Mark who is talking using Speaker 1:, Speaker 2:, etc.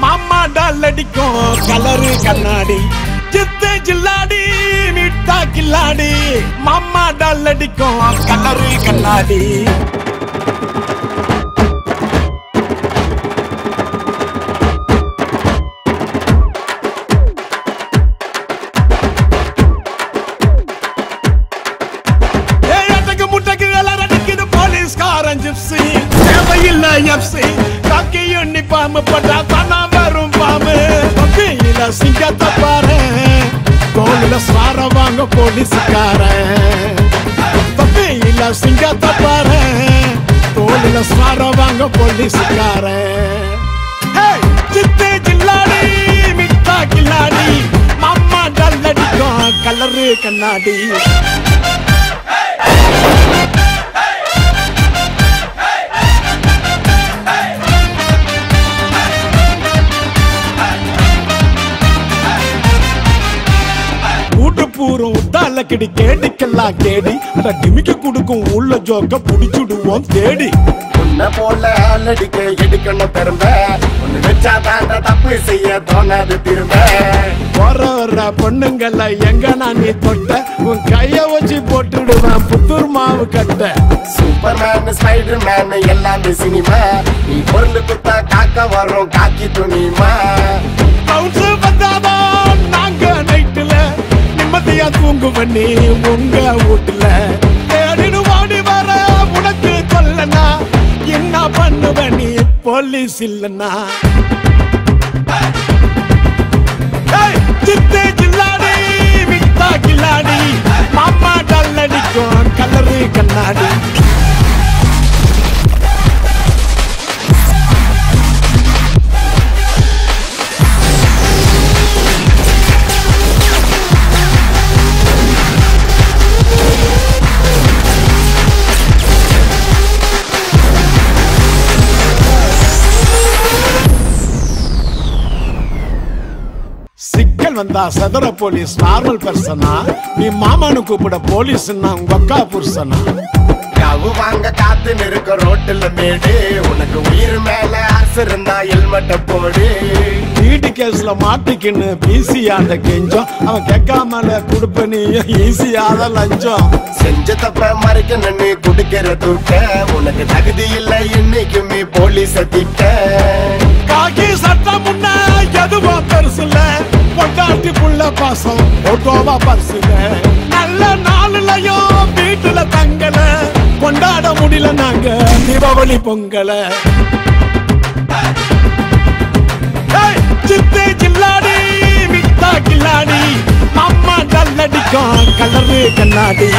Speaker 1: மாமா டால் அடிக்கும் கலரு கண்ணாடி சித்து ஜில்லாடி மிட்டா கில்லாடி மாமா டால் அடிக்கும் கலரு கண்ணாடி காக்கி யூனிஃபார்ம் போட்டா தானா வரும் பாம்பு தொப்பியில சிங்கத்தை பாரு தோளில சார வாங்க போலீஸ்காரன் தொப்பியில சிங்கத்தை பாரு தோளில சார வாங்க போலீஸ்காரன் சித்து ஜில்லாடி மிட்டா கில்லாடி மாமா டால் அடிக்கும் கலரு கண்ணாடி பூரும் உத்தால கிடி கேடிக்கெல்லாம் கேடி அட டிமிக்க குடுக்கும் உள்ள ஜோக்க புடிச்சுடுவோம் தேடி
Speaker 2: உன்ன போல ஆளடிக்க எடுக்கணும் பெரும்ப ஒன்னு வச்சா தாண்ட தப்பு செய்ய தோணாது திரும்ப
Speaker 1: வர பொண்ணுங்கள எங்க நான் நீ தொட்ட உன் கைய வச்சு போட்டுடுவேன் புத்தூர் மாவு கட்ட
Speaker 2: சூப்பர்மேன் ஸ்பைடர் மேன் எல்லாமே சினிமா நீ பொருள் குத்தா காக்க வரும் காக்கி துணிமா
Speaker 1: பவுன்ஸ் வந்தாதான் நாங்க நைட்டுல நிம்மதியா தூங்குவனே உங்க வீட்டுல தேடிடு ஓடி வர உனக்கு சொல்லனா என்ன பண்ணுவ நீ போலீஸ் இல்லனா சித்து ஜில்லாடி மிட்டா கில்லாடி மாமா டால் அடிக்கும் கலரு கண்ணாடி சிக்கல் வந்தா சதுர போலீஸ் நார்மல் பர்சனா நீ மாமானு கூப்பிட போலீஸ் உங்க அக்கா புருஷனா
Speaker 2: கவு வாங்க காத்து நிற்க ரோட்டுல மேடு உனக்கு உயிர் மேல ஆசை இருந்தா ஹெல்மெட்ட போடு
Speaker 1: வீட்டு கேஸ்ல மாட்டிக்கின்னு பிசியாத கெஞ்சம் அவன் கேட்காமல கொடுப்ப நீ ஈஸியாத லஞ்சம்
Speaker 2: செஞ்ச தப்ப மறைக்க நின்னு குடுக்கிற தூக்க உனக்கு தகுதி இல்லை இன்னைக்குமே போலீஸ் திட்ட
Speaker 1: காக்கி சட்டம் முன்ன எதுவும் பெருசுல பொண்டாட்டி புள்ள பாசம் ஓட்டோவா பரிசுல நல்ல நாளுலயும் வீட்டுல தங்கல கொண்டாட முடியல நாங்க தீபாவளி பொங்கல சித்து ஜில்லாடி மிட்டா கில்லாடி மாமா டால் அடிக்கும் கலரு கண்ணாடி